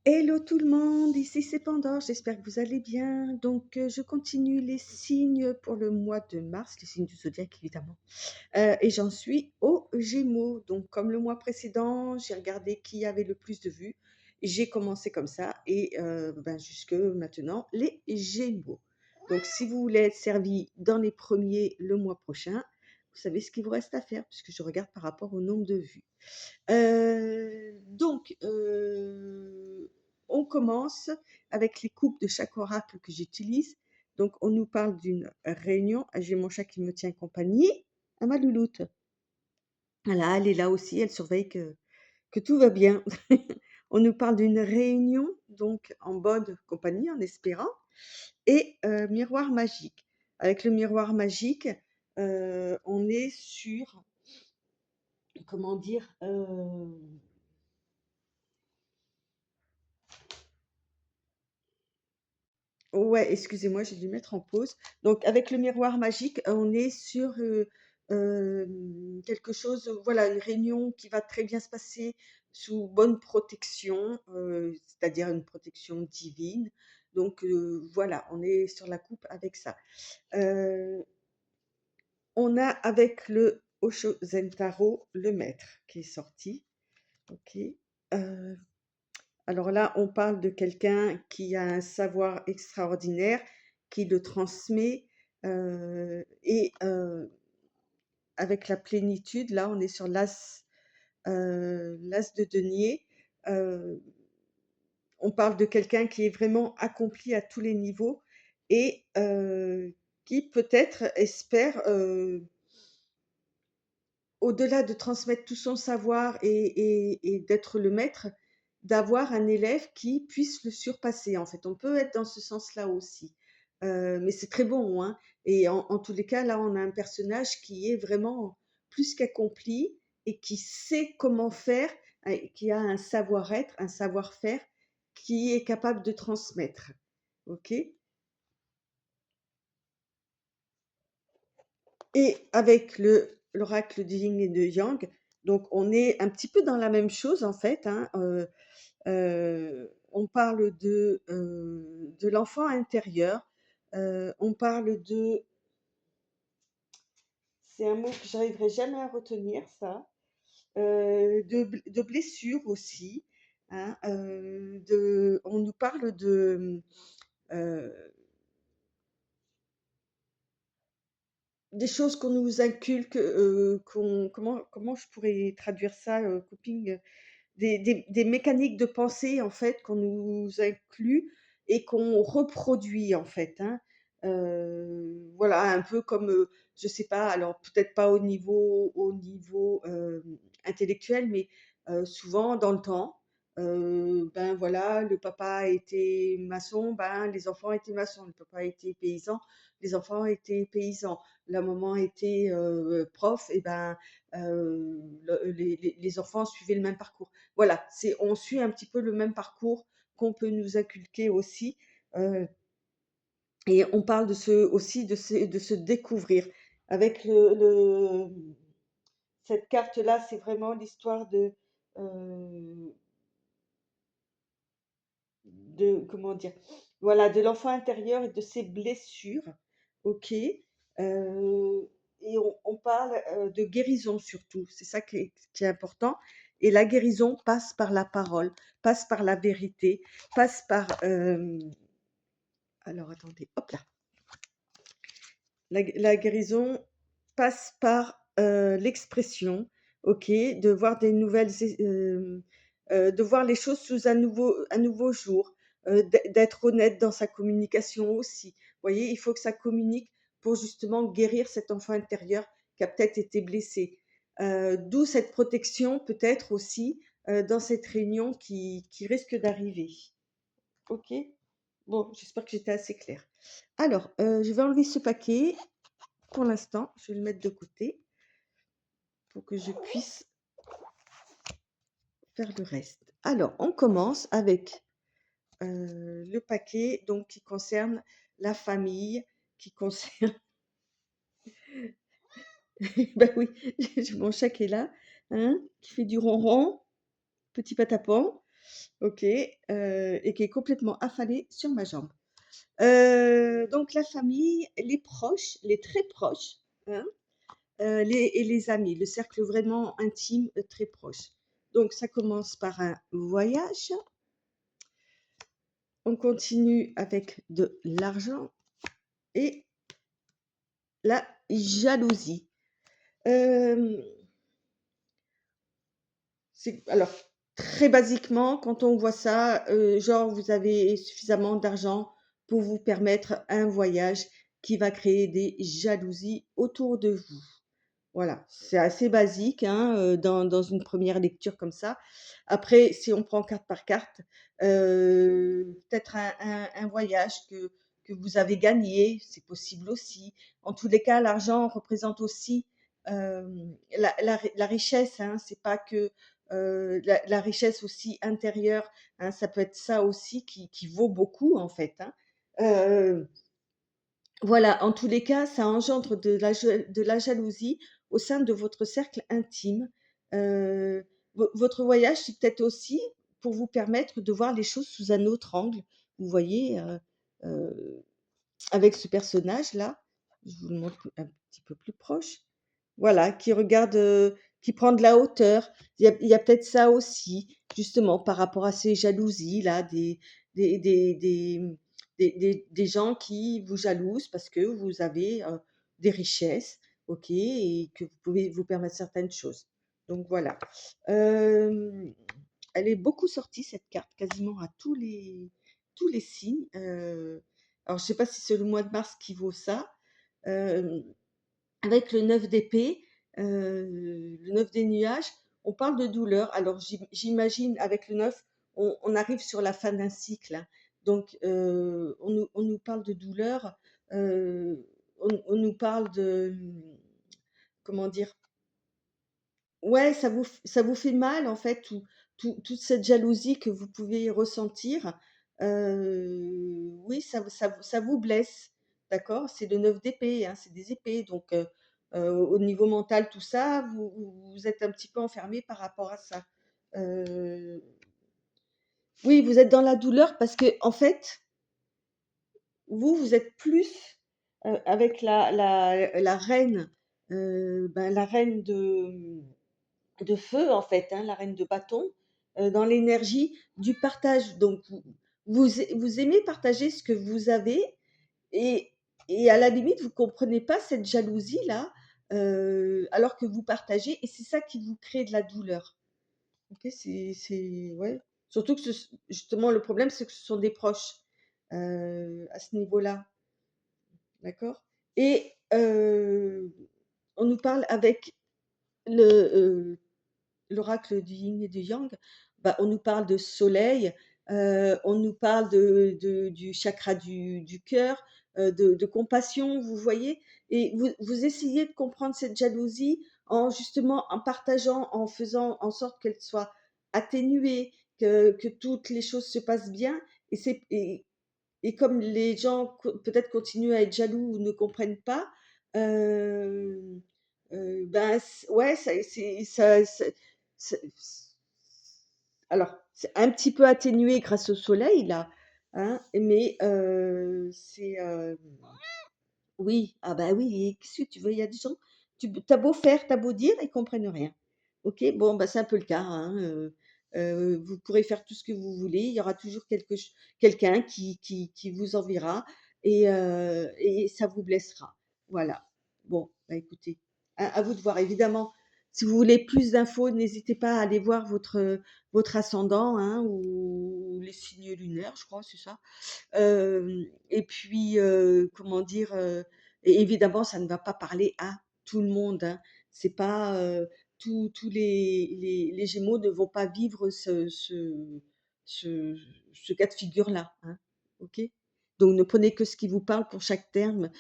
Hello tout le monde, ici c'est Pandore, j'espère que vous allez bien. Donc je continue les signes pour le mois de mars, les signes du zodiaque évidemment. Et j'en suis aux Gémeaux. Donc comme le mois précédent, j'ai regardé qui avait le plus de vues. J'ai commencé comme ça et jusque maintenant les Gémeaux. Donc si vous voulez être servi dans les premiers le mois prochain, vous savez ce qu'il vous reste à faire puisque je regarde par rapport au nombre de vues. On commence avec les coupes de chaque oracle que j'utilise. Donc, on nous parle d'une réunion. Ah, j'ai mon chat qui me tient compagnie. Ah, ma louloute. Voilà, elle est là aussi, elle surveille que tout va bien. On nous parle d'une réunion, donc en bonne compagnie, en espérant, et miroir magique. Avec le miroir magique, on est sur, comment dire, ouais, excusez-moi, j'ai dû mettre en pause. Donc avec le miroir magique, on est sur, quelque chose, voilà, une réunion qui va très bien se passer sous bonne protection, c'est-à-dire une protection divine. Donc, voilà, on est sur la coupe avec ça. Heu, on a avec le Osho Zentaro, le maître qui est sorti. OK. Heu alors là, on parle de quelqu'un qui a un savoir extraordinaire, qui le transmet, avec la plénitude, là, on est sur l'as de denier. Heu, on parle de quelqu'un qui est vraiment accompli à tous les niveaux et qui peut-être espère, au-delà de transmettre tout son savoir et d'être le maître, d'avoir un élève qui puisse le surpasser, en fait. On peut être dans ce sens-là aussi. Mais c'est très bon, hein, et en tous les cas, là, on a un personnage qui est vraiment plus qu'accompli et qui sait comment faire, qui a un savoir-être, un savoir-faire qui est capable de transmettre. OK? Et avec l'oracle du yin et de yang, donc on est un petit peu dans la même chose en fait, hein, on parle de l'enfant intérieur, on parle c'est un mot que j'arriverai jamais à retenir ça, de blessures aussi, hein, on nous parle heu des choses qu'on nous inculque, comment je pourrais traduire ça, copine? Des mécaniques de pensée, en fait, qu'on nous inclut et qu'on reproduit, en fait, hein. Voilà, un peu comme, je sais pas, alors peut-être pas au niveau, intellectuel, mais souvent dans le temps, voilà, le papa était maçon, les enfants étaient maçons. Le papa était paysan, les enfants étaient paysans. La maman était, prof et les enfants suivaient le même parcours. Voilà, on suit un petit peu le même parcours qu'on peut nous inculquer aussi, heu et on parle aussi de se découvrir. Avec cette carte-là, c'est vraiment l'histoire heu, comment dire? Voilà, de l'enfant intérieur et de ses blessures, OK? Et on parle, de guérison surtout, c'est ça qui est important et la guérison passe par la parole, passe par la vérité, passe par, alors attendez, hop là. La guérison passe par, l'expression, OK? De voir des nouvelles de voir les choses sous un nouveau jour, d'être honnête dans sa communication aussi. Vous voyez? Il faut que ça communique pour justement guérir cet enfant intérieur qui a peut-être été blessé. D'où cette protection peut-être aussi, dans cette réunion qui risque d'arriver. OK? Bon, j'espère que j'étais assez claire. Alors, je vais enlever ce paquet. Pour l'instant, je vais le mettre de côté pour que je puisse faire le reste. Alors, on commence avec le paquet donc, qui concerne la famille, qui concerne... Ben oui, j'ai mon chat qui est là, hein, qui fait du ronron, petit patapon. OK, et qui est complètement affalé sur ma jambe. Donc la famille, les proches, les très proches, hein, les amis, le cercle vraiment intime, très proche. Donc ça commence par un voyage, on continue avec de l'argent et la jalousie. Hem, c'est alors très basiquement, quand on voit ça, genre vous avez suffisamment d'argent pour vous permettre un voyage qui va créer des jalousies autour de vous. Voilà, c'est assez basique, hein, dans une première lecture comme ça. Après, si on prend carte par carte, peut-être un voyage que vous avez gagné, c'est possible aussi. En tous les cas, l'argent représente aussi, la richesse, hein. C'est pas que, la richesse aussi intérieure, hein, ça peut être ça aussi qui vaut beaucoup en fait, hein. Heu voilà, en tous les cas, ça engendre de la jalousie au sein de votre cercle intime. Votre voyage, c'est peut-être aussi pour vous permettre de voir les choses sous un autre angle. Vous voyez, heu, avec ce personnage-là, je vous le montre un petit peu plus proche. Voilà, qui regarde, qui prend de la hauteur. Il y a peut-être ça aussi, justement, par rapport à ces jalousies-là, des des des, mmh, des gens qui vous jalousent parce que vous avez, des richesses, OK, et que vous pouvez vous permettre certaines choses. Donc voilà. Hem, Elle est beaucoup sortie cette carte, quasiment à tous les signes, alors je sais pas si c'est le mois de mars qui vaut ça, hem avec le 9 d'épée, le 9 des nuages, on parle de douleur. Alors j'imagine avec le 9, on arrive sur la fin d'un cycle, hein. Donc on nous parle de douleur, on nous parle de, comment dire? Ouais, ça vous fait mal en fait, toute cette jalousie que vous pouvez ressentir, oui, ça vous blesse, d'accord? C'est le 9 d'épée, hein, c'est des épées donc au niveau mental tout ça, vous êtes un petit peu enfermé par rapport à ça. Heu, oui, vous êtes dans la douleur parce que en fait, vous êtes plus, avec la reine, la reine de feu en fait, hein, la reine de bâton, dans l'énergie du partage. Donc vous aimez partager ce que vous avez et à la limite, vous comprenez pas cette jalousie-là, alors que vous partagez et c'est ça qui vous crée de la douleur. OK, c'est ouais. Surtout que justement le problème, c'est que ce sont des proches, à ce niveau-là, d'accord? Et on nous parle avec le, l'oracle du yin et du yang, bah, on nous parle de soleil, on nous parle du chakra du cœur, de compassion, vous voyez? Et vous essayez de comprendre cette jalousie en justement en partageant, en faisant en sorte qu'elle soit atténuée, que toutes les choses se passent bien et c'est et comme les gens peut-être continuent à être jaloux ou ne comprennent pas, hem, ben, ouais, ça c'est ça c'est alors, c'est un petit peu atténué grâce au soleil là, hein, mais oui, ah bah oui, et qu'est-ce que tu veux? Il y a des gens, tu beau faire, tu beau dire, ils comprennent rien. OK? Bon, bah, c'est un peu le cas, hein, vous pourrez faire tout ce que vous voulez, il y aura toujours quelqu'un qui vous enviera et ça vous blessera. Voilà. Bon, bah, écoutez, à vous de voir. Évidemment, si vous voulez plus d'infos, n'hésitez pas à aller voir votre ascendant, hein, ou les signes lunaires, je crois, c'est ça? Et puis, comment dire? Et évidemment, ça ne va pas parler à tout le monde, hein. C'est pas, tous les gémeaux ne vont pas vivre ce ce cas de figure-là, hein. OK? Donc ne prenez que ce qui vous parle pour chaque terme,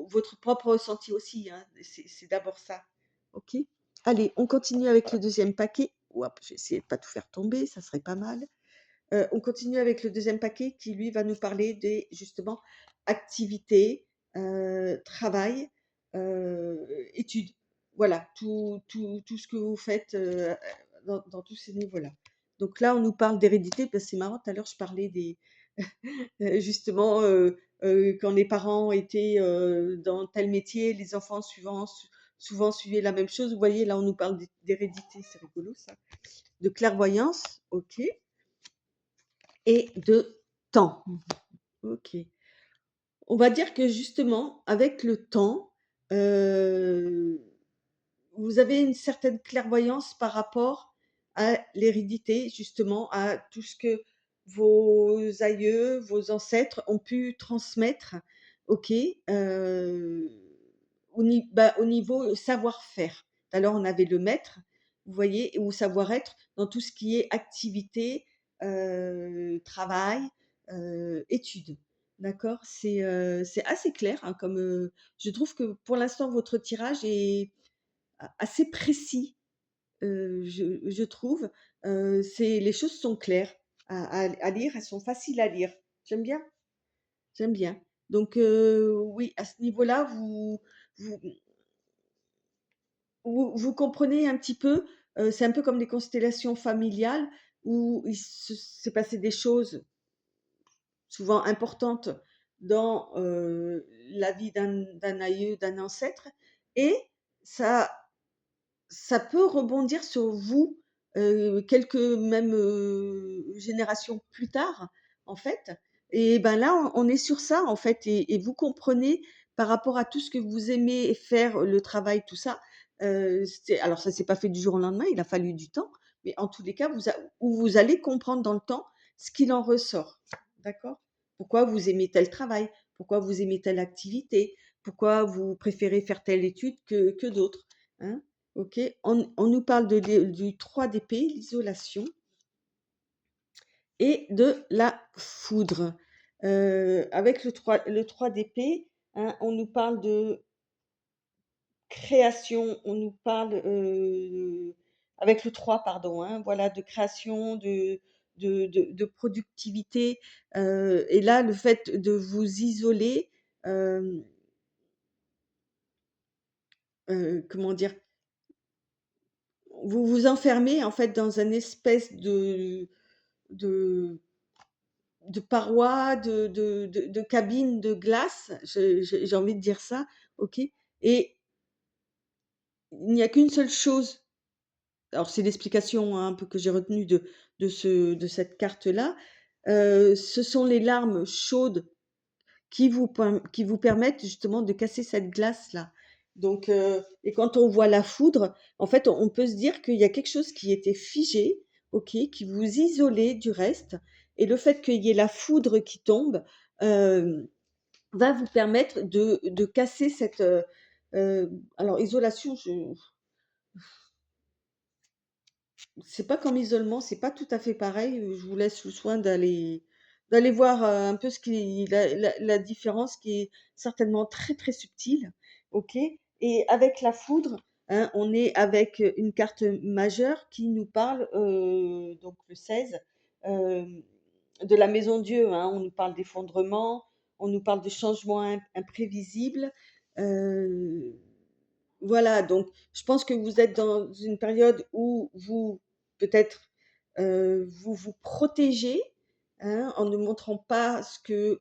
votre propre ressenti aussi, hein. C'est d'abord ça. OK? Allez, on continue avec le deuxième paquet. Ouah, je vais essayer de pas tout faire tomber, ça serait pas mal. On continue avec le deuxième paquet qui lui va nous parler des justement activités, travail, études. Voilà, tout ce que vous faites, dans tous ces niveaux-là. Donc là, on nous parle d'hérédité, parce que c'est marrant, tout à l'heure, je parlais des justement, quand les parents étaient, dans tel métier, les enfants souvent suivaient la même chose. Vous voyez, là, on nous parle d'hérédité, c'est rigolo ça. De clairvoyance, OK, et de temps. OK. On va dire que justement, avec le temps, heu, vous avez une certaine clairvoyance par rapport à l'hérédité, justement, à tout ce que vos aïeux, vos ancêtres ont pu transmettre, OK, au niveau savoir-faire. Tout à l'heure, on avait le maître, vous voyez, ou savoir-être dans tout ce qui est activité, travail, études. D'accord? C'est assez clair, hein, comme, je trouve que pour l'instant votre tirage est assez précis, je trouve. C'est les choses sont claires à lire, elles sont faciles à lire. J'aime bien, j'aime bien. Donc oui, à ce niveau-là, vous vous comprenez un petit peu, c'est un peu comme les constellations familiales où il s'est passé des choses souvent importantes dans, la vie d'un aïeux, d'un ancêtre, et ça ça peut rebondir sur vous, quelques même, générations plus tard, en fait, et ben, là, on est sur ça, en fait, et vous comprenez par rapport à tout ce que vous aimez faire, le travail, tout ça, c'est alors ça s'est pas fait du jour au lendemain, il a fallu du temps, mais en tous les cas, vous allez comprendre dans le temps ce qu'il en ressort. D'accord? Pourquoi vous aimez tel travail? Pourquoi vous aimez telle activité? Pourquoi vous préférez faire telle étude que d'autres, hein? OK, on nous parle du 3 d'épée, l'isolation, et de la foudre. Avec le trois d'épée, hein, on nous parle de création, on nous parle, avec le 3, pardon, hein, voilà, de création, de productivité, et là, le fait de vous isoler, hem, comment dire? Vous vous enfermez, en fait, dans un espèce de parois, de cabines de glace, j'ai envie de dire ça, OK, et il n'y a qu'une seule chose, alors c'est l'explication, hein, un peu que j'ai retenue de cette carte-là, ce sont les larmes chaudes qui vous permettent justement de casser cette glace-là. Donc et quand on voit la foudre, en fait, on peut se dire qu'il y a quelque chose qui était figé, OK, qui vous isolait du reste, et le fait qu'il y ait la foudre qui tombe, hem, va vous permettre de casser cette, alors isolation, je c'est pas comme isolement, c'est pas tout à fait pareil, je vous laisse le soin d'aller voir, un peu ce qui la différence qui est certainement très, très subtile, OK? Et avec la foudre, hein, on est avec, une carte majeure qui nous parle, donc le 16, hem, de la maison Dieu, hein. On nous parle d'effondrement, on nous parle de changements imprévisibles, heu voilà, donc je pense que vous êtes dans une période où vous, peut-être, vous vous protégez, hein, en ne montrant pas ce que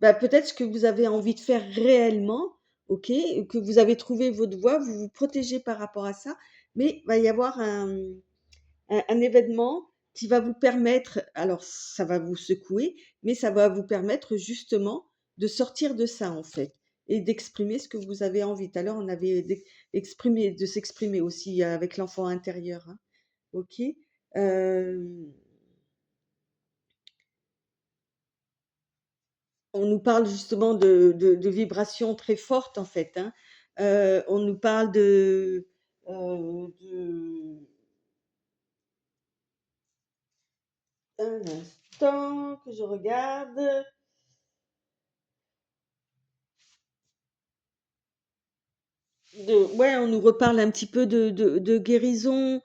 bah, peut-être ce que vous avez envie de faire réellement, OK, que vous avez trouvé votre voie, vous vous protégez par rapport à ça, mais il va y avoir un événement qui va vous permettre, alors ça va vous secouer, mais ça va vous permettre justement de sortir de ça, en fait, et d'exprimer ce que vous avez envie. Tout à l'heure, on avait de s'exprimer aussi avec l'enfant intérieur, hein. OK. Hem, on nous parle justement de vibrations très fortes, en fait, hein. On nous parle de un instant que je regarde. Ouais, on nous reparle un petit peu de guérison,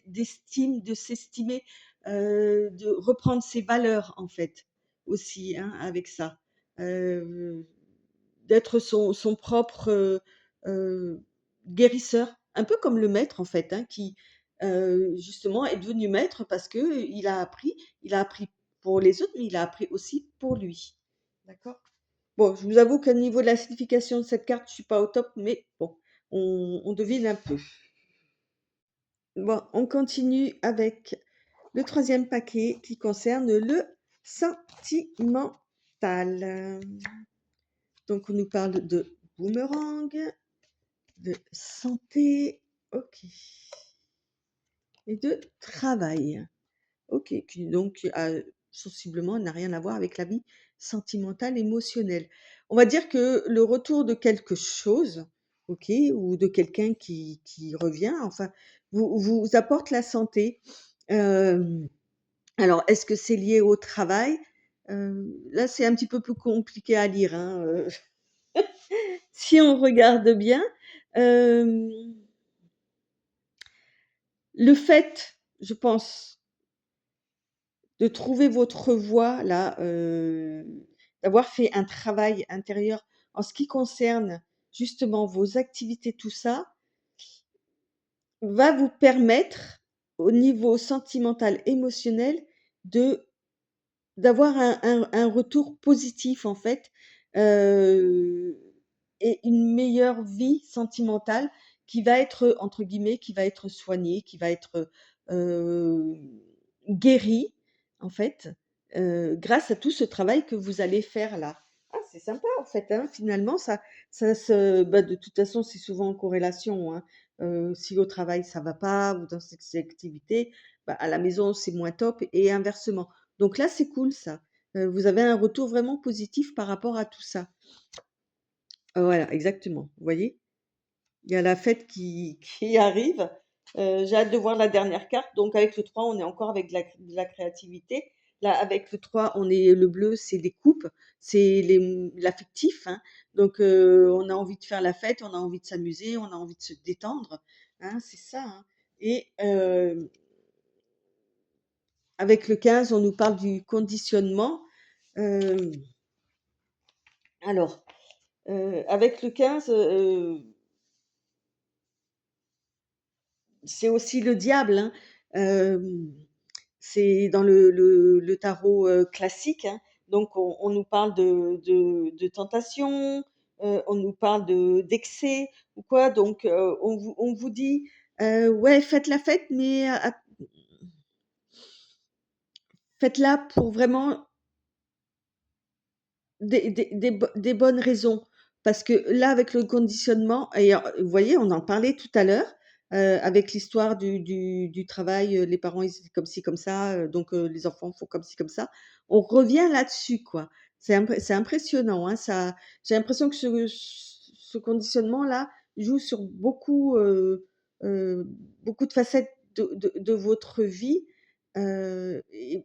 d'estime, de s'estimer, de reprendre ses valeurs, en fait, aussi, hein, avec ça. Heu, d'être son propre, heu guérisseur, un peu comme le maître en fait, hein, qui, justement est devenu maître parce qu'il a appris pour les autres, mais il a appris aussi pour lui. D'accord? Bon, je vous avoue qu'au niveau de la signification de cette carte, je suis pas au top, mais bon, on devine un peu. Bon, on continue avec le troisième paquet qui concerne le sentimental. Donc on nous parle de boomerang, de santé, OK, et de travail. OK, qui donc sensiblement n'a rien à voir avec la vie sentimentale, émotionnelle. On va dire que le retour de quelque chose, OK, ou de quelqu'un qui revient, enfin, vous apporte la santé. Hem, alors est-ce que c'est lié au travail? Là, c'est un petit peu plus compliqué à lire, hein, si on regarde bien. Hem, le fait, je pense, de trouver votre voie là, d'avoir fait un travail intérieur en ce qui concerne justement vos activités, tout ça, va vous permettre au niveau sentimental, émotionnel de d'avoir un retour positif en fait, heu et une meilleure vie sentimentale qui va être, entre guillemets, qui va être soignée, qui va être, heu, guérie en fait, grâce à tout ce travail que vous allez faire là. Ah, c'est sympa en fait, hein, finalement ça se bah, de toute façon, c'est souvent en corrélation, hein. Si au travail ça va pas ou dans ces activités, bah, à la maison c'est moins top et inversement. Donc là, c'est cool ça. Vous avez un retour vraiment positif par rapport à tout ça. Voilà, exactement. Vous voyez? Il y a la fête qui arrive. J'ai hâte de voir la dernière carte. Donc avec le 3, on est encore avec de la créativité. Là, avec le 3, on est le bleu, c'est les coupes, c'est l'affectif, hein. Donc on a envie de faire la fête, on a envie de s'amuser, on a envie de se détendre, hein, c'est ça, hein. Et avec le 15, on nous parle du conditionnement. Hem, alors, avec le 15, c'est aussi le diable, hein. Hem, c'est dans le tarot, classique, hein. Donc on nous parle de tentation, on nous parle d'excès ou quoi. Donc on vous dit, «Ouais, faites la fête, mais faites-la pour vraiment des bonnes raisons, parce que là, avec le conditionnement et vous voyez, on en parlait tout à l'heure, avec l'histoire du travail, les parents, ils étaient comme ci, comme ça, donc les enfants font comme ci, comme ça. On revient là-dessus, quoi. C'est impressionnant, hein, ça j'ai l'impression que ce conditionnement-là joue sur beaucoup de facettes de votre vie, et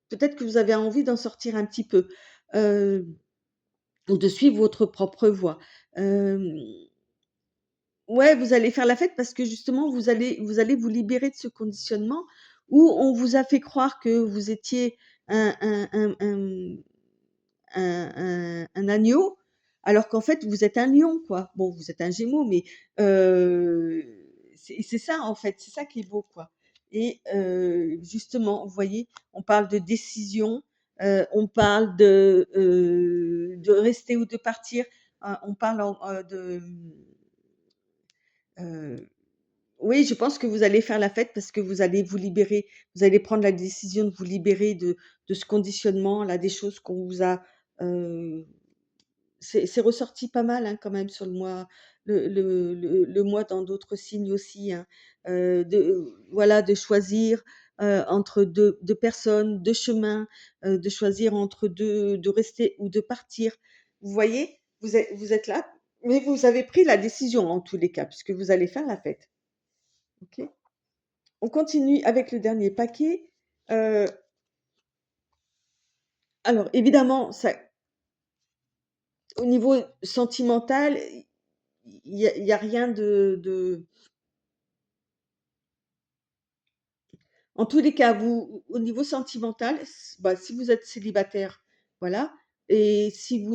peut-être que vous avez envie d'en sortir un petit peu. Heu ou de suivre votre propre voie. Hem, ouais, vous allez faire la fête parce que justement vous allez vous libérer de ce conditionnement où on vous a fait croire que vous étiez un agneau, alors qu'en fait vous êtes un lion, quoi. Bon, vous êtes un gémeau, mais heu, c'est ça en fait, c'est ça qui est beau, quoi. Et justement, vous voyez, on parle de décision, on parle de rester ou de partir, on parle oui, je pense que vous allez faire la fête parce que vous allez vous libérer, vous allez prendre la décision de vous libérer de ce conditionnement-là, des choses qu'on vous a, heu c'est ressorti pas mal, hein, quand même sur le mois dans d'autres signes aussi, hein, voilà, de choisir, entre deux personnes, 2 chemins, de choisir entre 2, de rester ou de partir. Vous voyez? Vous êtes là, mais vous avez pris la décision en tous les cas, puisque vous allez faire la fête. OK? On continue avec le dernier paquet. Heu, alors évidemment, ça au niveau sentimental, il y a rien de en tous les cas, vous au niveau sentimental, bah, si vous êtes célibataire, voilà, et si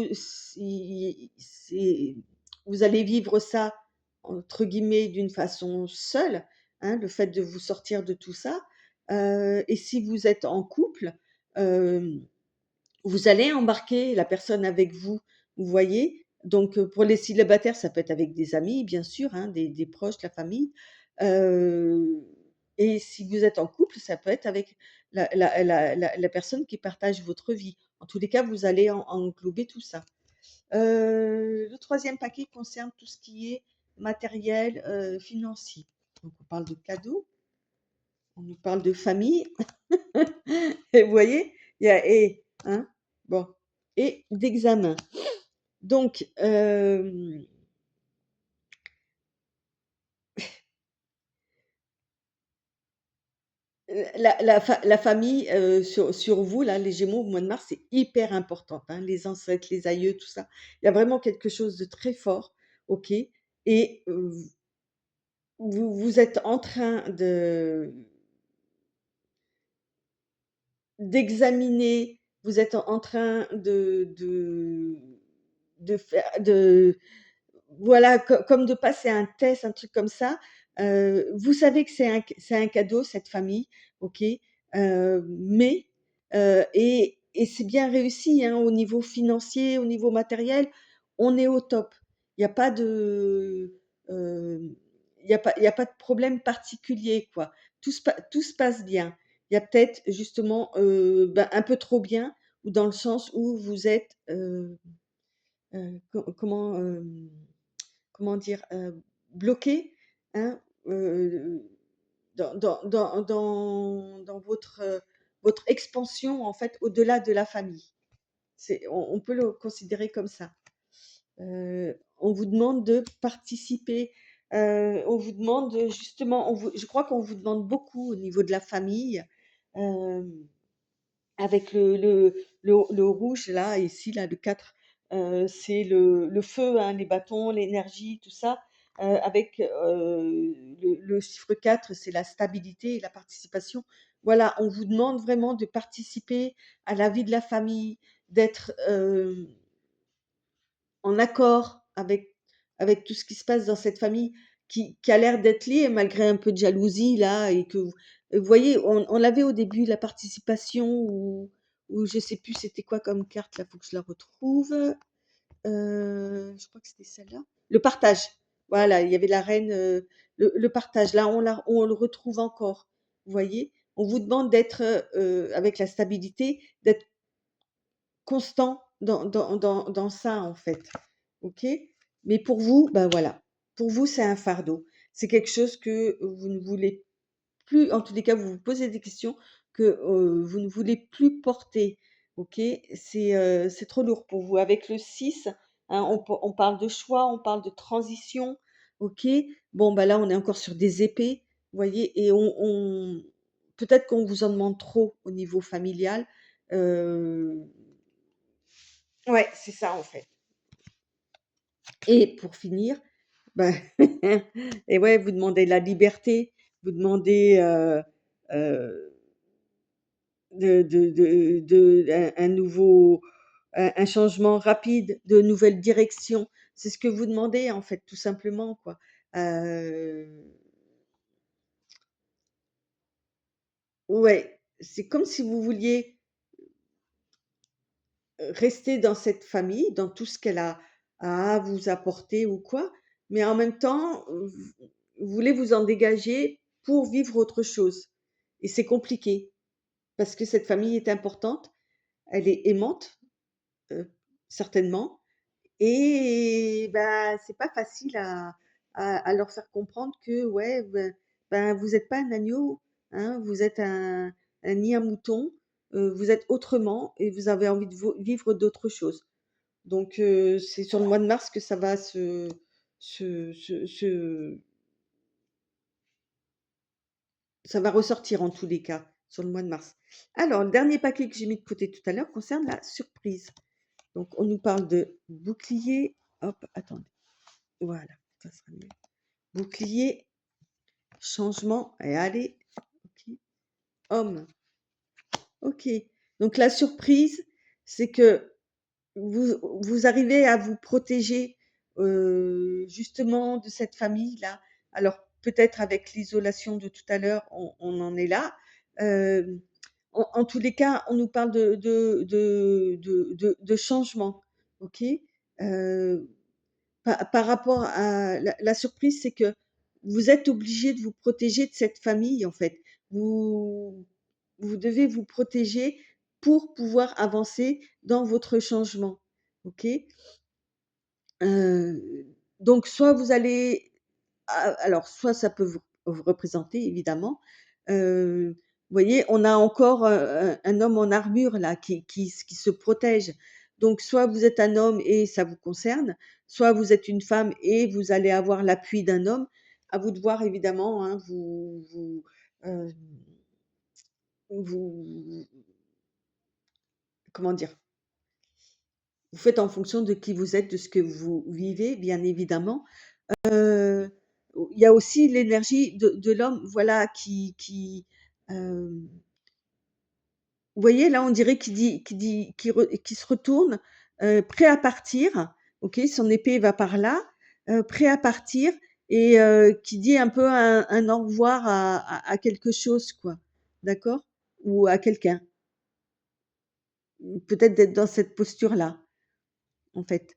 vous allez vivre ça, entre guillemets «d'une façon seule», hein, le fait de vous sortir de tout ça. Et si vous êtes en couple, hem, vous allez embarquer la personne avec vous, vous voyez? Donc, pour les célibataires, ça peut être avec des amis, bien sûr, hein, des proches, la famille. Heu et si vous êtes en couple, ça peut être avec la personne qui partage votre vie. En tous les cas, vous allez englober tout ça. Le troisième paquet concerne tout ce qui est matériel, financier. Donc on parle de cadeaux, on nous parle de famille et vous voyez? Il y a hein? Bon et d'examen. Donc la famille, sur vous là, les Gémeaux au mois de mars, c'est hyper importante, hein, les ancêtres, les aïeux, tout ça. Il y a vraiment quelque chose de très fort, OK? Et vous êtes en train d'examiner, vous êtes en train de faire voilà, comme de passer un test, un truc comme ça. Vous savez que c'est un cadeau cette famille, OK, mais et c'est bien réussi, hein, au niveau financier, au niveau matériel, on est au top. Il y a pas de, il y a pas de problème particulier, quoi. Tout se passe bien. Il y a peut-être justement, un peu trop bien ou dans le sens où vous êtes, comment, comment dire? Bloqué, hein, dans votre expansion, en fait, au-delà de la famille. On peut le considérer comme ça. On vous demande de participer, on vous demande, justement, je crois qu'on vous demande beaucoup au niveau de la famille, hem avec le rouge là, ici là, le 4, c'est le feu, hein, les bâtons, l'énergie, tout ça. Avec, le chiffre 4, c'est la stabilité et la participation. Voilà, on vous demande vraiment de participer à la vie de la famille, d'être, en accord avec tout ce qui se passe dans cette famille qui a l'air d'être liée malgré un peu de jalousie là et que vous voyez, on l'avait au début, la participation ou je sais plus c'était quoi comme carte là, faut que je la retrouve. Je crois que c'était celle-là. Le partage. Voilà, il y avait la reine, le partage. Là, on le retrouve encore. Vous voyez? On vous demande d'être, avec la stabilité, d'être constant dans ça, en fait. OK? Mais pour vous, ben voilà, pour vous, c'est un fardeau. C'est quelque chose que vous ne voulez plus, en tous les cas, vous vous posez des questions que, vous ne voulez plus porter. OK? C'est trop lourd pour vous. Avec le 6, hein, on parle de choix, on parle de transition. OK? Bon, bah, là, on est encore sur des épées, vous voyez? Et on peut-être qu'on vous en demande trop au niveau familial. Heu Ouais, c'est ça en fait. Et pour finir, ben et ouais, vous demandez la liberté, vous demandez, un nouveau un changement rapide, de nouvelles directions. C'est ce que vous demandez en fait, tout simplement quoi. Heu, ouais, c'est comme si vous vouliez rester dans cette famille, dans tout ce qu'elle a à vous apporter ou quoi, mais en même temps, vous voulez vous en dégager pour vivre autre chose et c'est compliqué parce que cette famille est importante, elle est aimante, certainement et bah, c'est pas facile à leur faire comprendre que ouais, vous êtes pas un agneau, hein, vous êtes ni un mouton, vous êtes autrement et vous avez envie de vivre d'autres choses. Donc c'est sur le mois de mars que ça va se se se ça va ressortir en tous les cas, sur le mois de mars. Alors le dernier paquet que j'ai mis de côté tout à l'heure concerne la surprise. Donc on nous parle de bouclier, hop, attendez, voilà, ça sera mieux. Bouclier, changement et allez, OK, homme. OK. Donc la surprise, c'est que vous arrivez à vous protéger, justement de cette famille-là. Alors peut-être avec l'isolation de tout à l'heure, on en est là. En tous les cas, on nous parle de changement, OK? Heu, par rapport à la surprise, c'est que vous êtes obligés de vous protéger de cette famille, en fait. Vous vous devez vous protéger pour pouvoir avancer dans votre changement, OK? Heu, donc soit vous allez alors soit ça peut vous représenter évidemment, vous voyez, on a encore, un homme en armure là qui se protège. Donc soit vous êtes un homme et ça vous concerne, soit vous êtes une femme et vous allez avoir l'appui d'un homme. À vous de voir évidemment, hein, hem, vous comment dire? Vous faites en fonction de qui vous êtes, de ce que vous vivez bien évidemment. Heu, il y a aussi l'énergie de l'homme, voilà, hem, vous voyez là, on dirait qu'il se retourne, prêt à partir, OK, son épée va par là, prêt à partir et qui dit un peu un au revoir à quelque chose quoi, d'accord? Ou à quelqu'un. Peut-être d'être dans cette posture-là, en fait.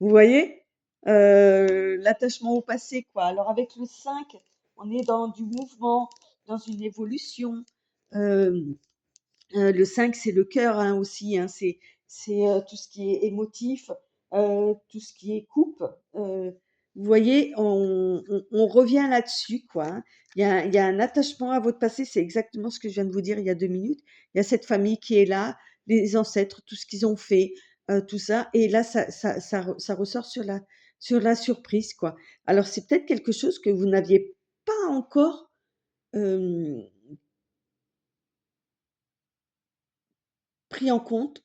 Vous voyez? L'attachement au passé, quoi. Alors avec le 5, on est dans du mouvement, dans une évolution. Hem, le 5, c'est le cœur, hein, aussi, hein. C'est tout ce qui est émotif, tout ce qui est couple. Vous voyez? On revient là-dessus, quoi, hein. Il y a un attachement à votre passé, c'est exactement ce que je viens de vous dire il y a 2 minutes. Il y a cette famille qui est là, les ancêtres, tout ce qu'ils ont fait, tout ça et là ça ressort sur la surprise, quoi. Alors c'est peut-être quelque chose que vous n'aviez pas encore, hem, pris en compte,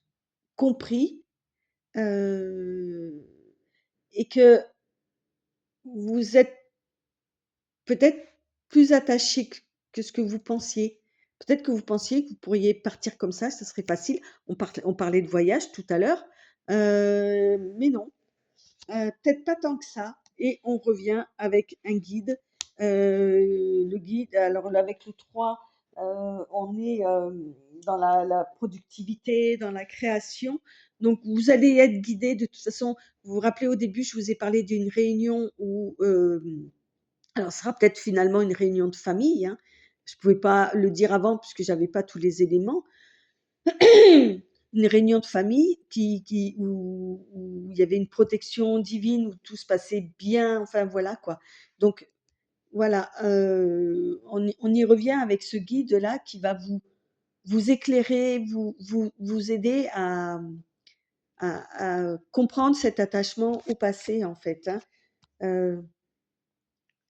compris. Heu et que vous êtes peut-être plus attaché que ce que vous pensiez. Peut-être que vous pensiez que vous pourriez partir comme ça serait facile. On parlait de voyage tout à l'heure, mais non, peut-être pas tant que ça et on revient avec un guide. Le guide alors là avec le 3, on est, dans la productivité, dans la création, donc vous allez être guidé de toute façon. Vous vous rappelez au début, je vous ai parlé d'une réunion où, alors ce sera peut-être finalement une réunion de famille, hein. Je ne pouvais pas le dire avant puisque j'avais pas tous les éléments. Une réunion de famille où il y avait une protection divine, où tout se passait bien, enfin voilà quoi. Donc voilà, on y revient avec ce guide-là qui va vous éclairer, vous aider à comprendre cet attachement au passé en fait, hein. Heu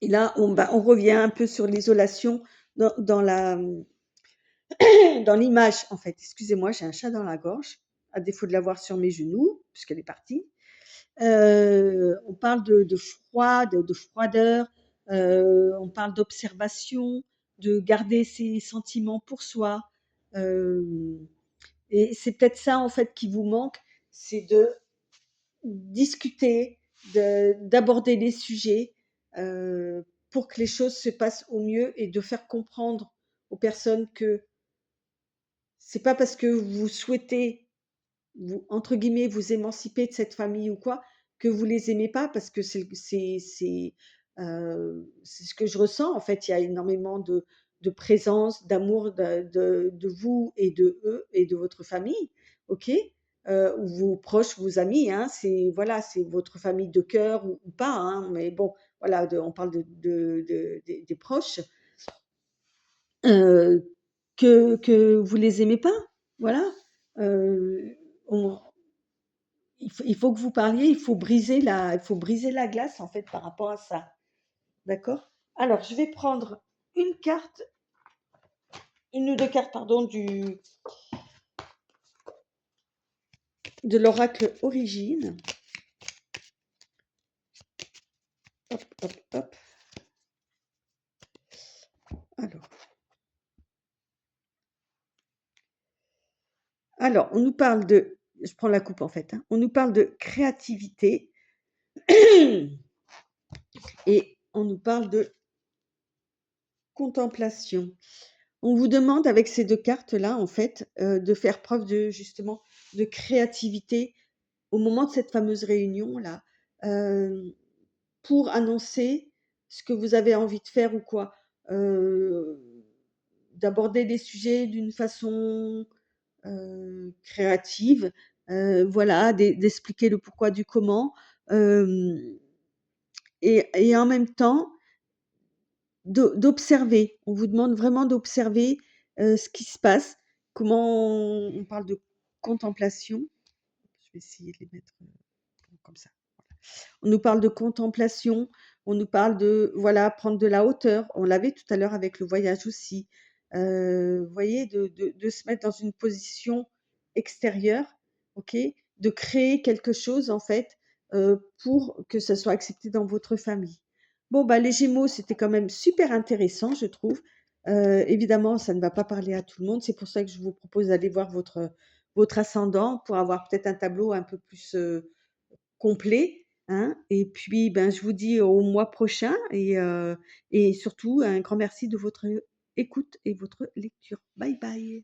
et là on revient un peu sur l'isolation dans dans l'image en fait. Excusez-moi, j'ai un chat dans la gorge, à défaut de l'avoir sur mes genoux, puisqu'elle est partie. On parle de froid, de froideur, on parle d'observation, de garder ses sentiments pour soi. Hem et c'est peut-être ça en fait qui vous manque, c'est de discuter, d'aborder les sujets, pour que les choses se passent au mieux et de faire comprendre aux personnes que c'est pas parce que vous souhaitez vous entre guillemets «vous émanciper de cette famille» ou quoi, que vous les aimez pas parce que c'est ce que je ressens en fait. Il y a énormément de présence, d'amour de vous et de eux et de votre famille, OK? Ou vos proches, vos amis, hein, c'est voilà, c'est votre famille de cœur ou pas, hein, mais bon, voilà, on parle des proches, heu, que vous les aimez pas, voilà. Heu, on il faut que vous parliez, il faut briser la glace, en fait, par rapport à ça. D'accord? Alors, je vais prendre une carte, une ou 2 cartes, pardon, de l'oracle Origine. Hop, hop, hop. Alors Alors, on nous parle de je prends la coupe, en fait, hein. On nous parle de créativité et on nous parle de contemplation. On vous demande avec ces 2 cartes-là, en fait, de faire preuve de justement, de créativité au moment de cette fameuse réunion-là, hem, pour annoncer ce que vous avez envie de faire ou quoi. Heu, D'aborder les sujets d'une façon, créative, voilà, d'expliquer le pourquoi du comment, hem et en même temps d'observer. On vous demande vraiment d'observer, ce qui se passe, comment on parle de contemplation. Je vais essayer de les mettre, comme ça. On nous parle de contemplation, on nous parle de, voilà, prendre de la hauteur. On l'avait tout à l'heure avec le voyage aussi. Vous voyez, de se mettre dans une position extérieure, OK? De créer quelque chose en fait, pour que ça soit accepté dans votre famille. Bon, bah, les Gémeaux, c'était quand même super intéressant, je trouve. Évidemment, ça ne va pas parler à tout le monde. C'est pour ça que je vous propose d'aller voir votre ascendant pour avoir peut-être un tableau un peu plus, complet, hein, et puis, ben, je vous dis au mois prochain et surtout un grand merci de votre écoute et votre lecture. Bye bye.